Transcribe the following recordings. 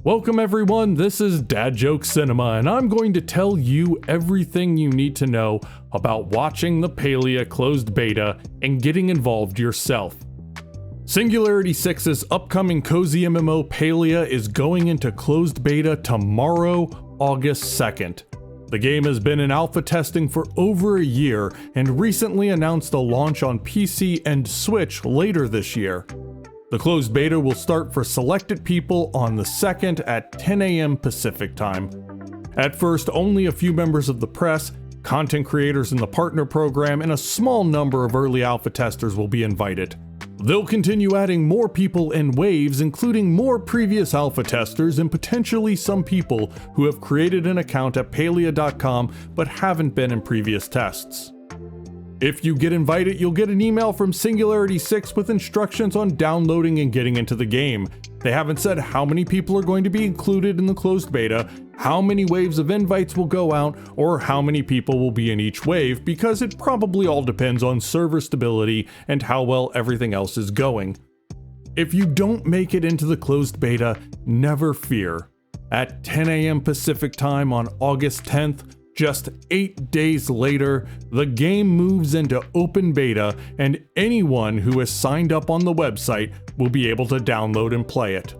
Welcome everyone, this is Dad Joke Cinema, and I'm going to tell you everything you need to know about watching the Palia closed beta and getting involved yourself. Singularity 6's upcoming cozy MMO Palia is going into closed beta tomorrow, August 2nd. The game has been in alpha testing for over a year and recently announced a launch on PC and Switch later this year. The closed beta will start for selected people on the 2nd at 10 a.m. Pacific time. At first, only a few members of the press, content creators in the partner program, and a small number of early alpha testers will be invited. They'll continue adding more people in waves, including more previous alpha testers and potentially some people who have created an account at palia.com but haven't been in previous tests. If you get invited, you'll get an email from Singularity 6 with instructions on downloading and getting into the game. They haven't said how many people are going to be included in the closed beta, how many waves of invites will go out, or how many people will be in each wave, because it probably all depends on server stability and how well everything else is going. If you don't make it into the closed beta, never fear. At 10 a.m. Pacific time on August 10th, just 8 days later, the game moves into open beta, and anyone who has signed up on the website will be able to download and play it.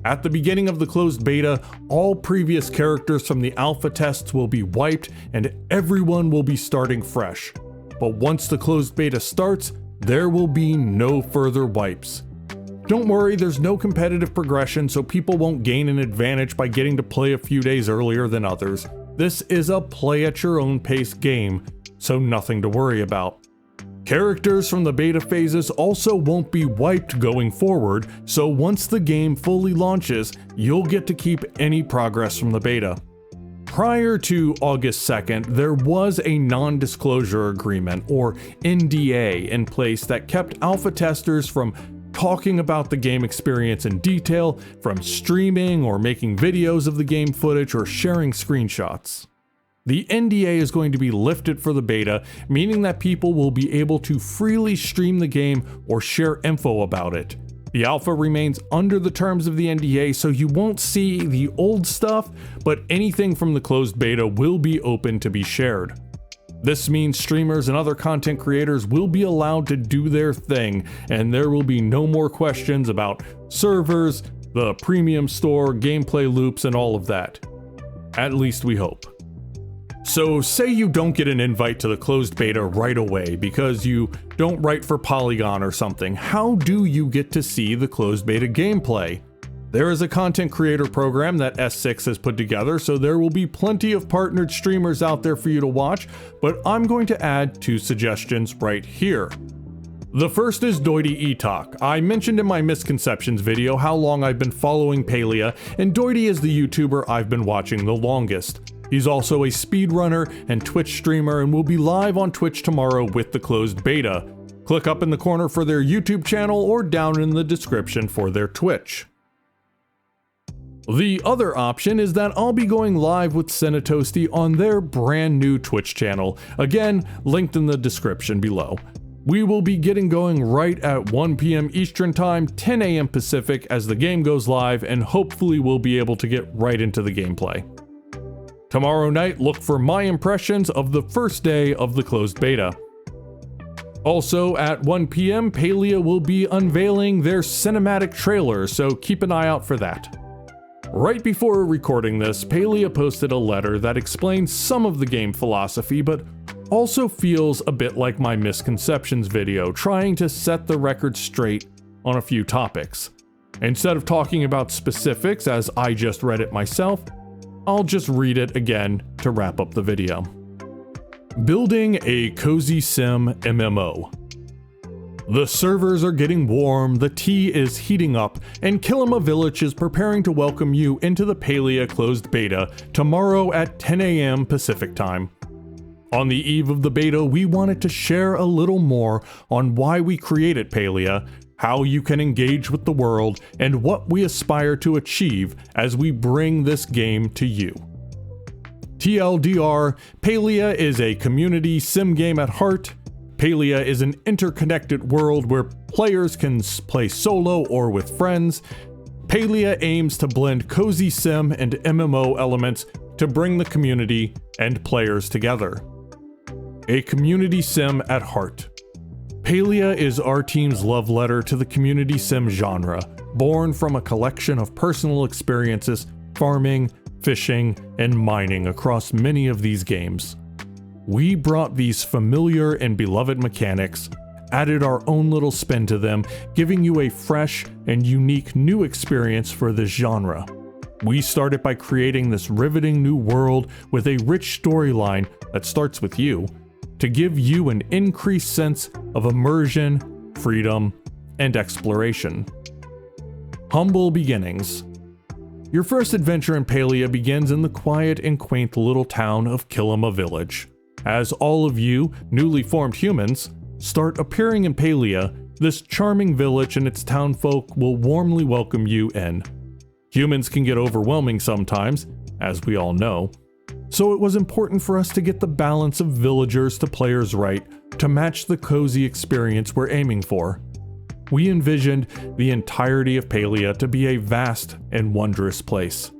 At the beginning of the closed beta, all previous characters from the alpha tests will be wiped and everyone will be starting fresh. But once the closed beta starts, there will be no further wipes. Don't worry, there's no competitive progression, so people won't gain an advantage by getting to play a few days earlier than others. This is a play at your own pace game, so nothing to worry about. Characters from the beta phases also won't be wiped going forward, so once the game fully launches, you'll get to keep any progress from the beta. Prior to August 2nd, there was a non-disclosure agreement, or NDA, in place that kept alpha testers from talking about the game experience in detail, from streaming or making videos of the game footage or sharing screenshots. The NDA is going to be lifted for the beta, meaning that people will be able to freely stream the game or share info about it. The alpha remains under the terms of the NDA, so you won't see the old stuff, but anything from the closed beta will be open to be shared. This means streamers and other content creators will be allowed to do their thing, and there will be no more questions about servers, the premium store, gameplay loops, and all of that. At least we hope. So say you don't get an invite to the closed beta right away because you don't write for Polygon or something. How do you get to see the closed beta gameplay? There is a content creator program that S6 has put together, so there will be plenty of partnered streamers out there for you to watch, but I'm going to add 2 suggestions right here. The first is Doity Etalk. I mentioned in my misconceptions video how long I've been following Palia, and Doity is the YouTuber I've been watching the longest. He's also a speedrunner and Twitch streamer and will be live on Twitch tomorrow with the closed beta. Click up in the corner for their YouTube channel or down in the description for their Twitch. The other option is that I'll be going live with Senatoasty on their brand new Twitch channel, again linked in the description below. We will be getting going right at 1 p.m. Eastern Time, 10 a.m. Pacific as the game goes live, and hopefully we'll be able to get right into the gameplay. Tomorrow night, look for my impressions of the first day of the closed beta. Also at 1 p.m, Palia will be unveiling their cinematic trailer, so keep an eye out for that. Right before recording this, Palia posted a letter that explains some of the game philosophy, but also feels a bit like my misconceptions video, trying to set the record straight on a few topics. Instead of talking about specifics as I just read it myself, I'll just read it again to wrap up the video. Building a cozy sim MMO. The servers are getting warm, the tea is heating up, and Kilima Village is preparing to welcome you into the Palia closed beta tomorrow at 10 a.m. Pacific time. On the eve of the beta, we wanted to share a little more on why we created Palia, how you can engage with the world, and what we aspire to achieve as we bring this game to you. TLDR, Palia is a community sim game at heart. Palia is an interconnected world where players can play solo or with friends. Palia aims to blend cozy sim and MMO elements to bring the community and players together. A community sim at heart. Palia is our team's love letter to the community sim genre, born from a collection of personal experiences farming, fishing, and mining across many of these games. We brought these familiar and beloved mechanics, added our own little spin to them, giving you a fresh and unique new experience for this genre. We started by creating this riveting new world with a rich storyline that starts with you, to give you an increased sense of immersion, freedom, and exploration. Humble beginnings. Your first adventure in Palia begins in the quiet and quaint little town of Kilima Village. As all of you, newly formed humans, start appearing in Palia, this charming village and its townfolk will warmly welcome you in. Humans can get overwhelming sometimes, as we all know, so it was important for us to get the balance of villagers to players right to match the cozy experience we're aiming for. We envisioned the entirety of Palia to be a vast and wondrous place.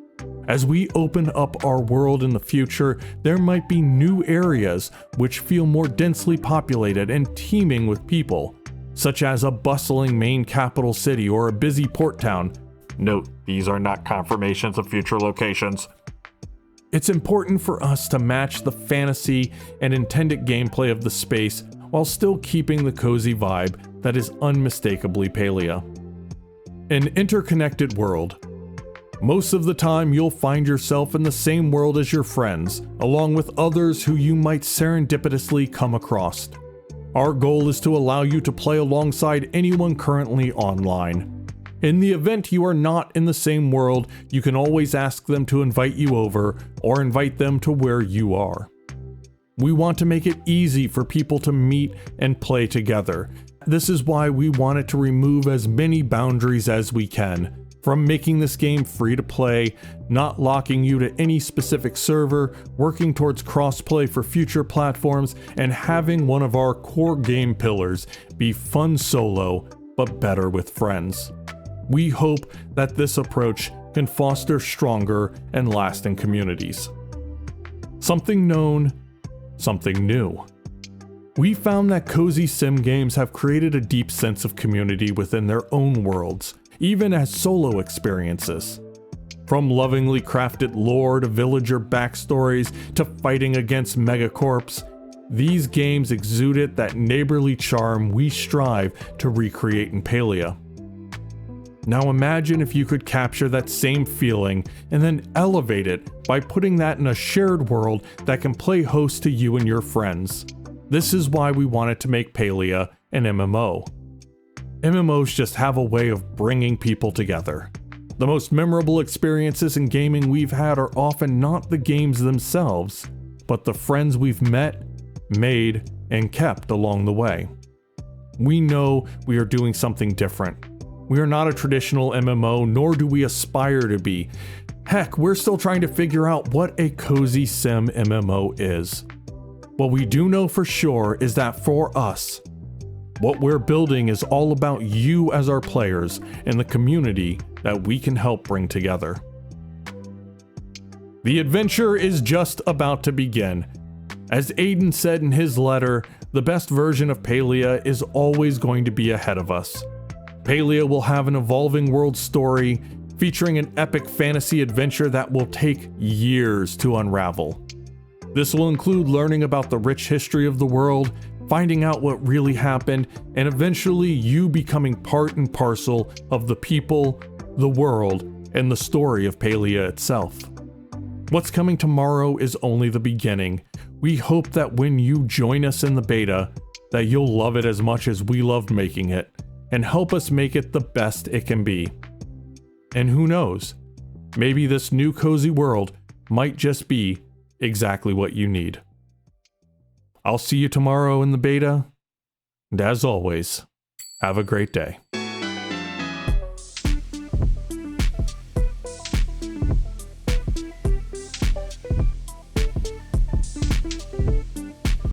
As we open up our world in the future, there might be new areas which feel more densely populated and teeming with people, such as a bustling main capital city or a busy port town. Note, these are not confirmations of future locations. It's important for us to match the fantasy and intended gameplay of the space while still keeping the cozy vibe that is unmistakably Palia. An interconnected world. Most of the time, you'll find yourself in the same world as your friends, along with others who you might serendipitously come across. Our goal is to allow you to play alongside anyone currently online. In the event you are not in the same world, you can always ask them to invite you over, or invite them to where you are. We want to make it easy for people to meet and play together. This is why we wanted to remove as many boundaries as we can. From making this game free to play, not locking you to any specific server, working towards crossplay for future platforms, and having one of our core game pillars be fun solo, but better with friends. We hope that this approach can foster stronger and lasting communities. Something known, something new. We found that cozy sim games have created a deep sense of community within their own worlds, even as solo experiences. From lovingly crafted lore to villager backstories to fighting against megacorps, these games exuded that neighborly charm we strive to recreate in Palia. Now imagine if you could capture that same feeling and then elevate it by putting that in a shared world that can play host to you and your friends. This is why we wanted to make Palia an MMO. MMOs just have a way of bringing people together. The most memorable experiences in gaming we've had are often not the games themselves, but the friends we've met, made, and kept along the way. We know we are doing something different. We are not a traditional MMO, nor do we aspire to be. Heck, we're still trying to figure out what a cozy sim MMO is. What we do know for sure is that for us, what we're building is all about you as our players and the community that we can help bring together. The adventure is just about to begin. As Aiden said in his letter, the best version of Palia is always going to be ahead of us. Palia will have an evolving world story featuring an epic fantasy adventure that will take years to unravel. This will include learning about the rich history of the world, finding out what really happened, and eventually you becoming part and parcel of the people, the world, and the story of Palia itself. What's coming tomorrow is only the beginning. We hope that when you join us in the beta, that you'll love it as much as we loved making it, and help us make it the best it can be. And who knows, maybe this new cozy world might just be exactly what you need. I'll see you tomorrow in the beta, and as always, have a great day.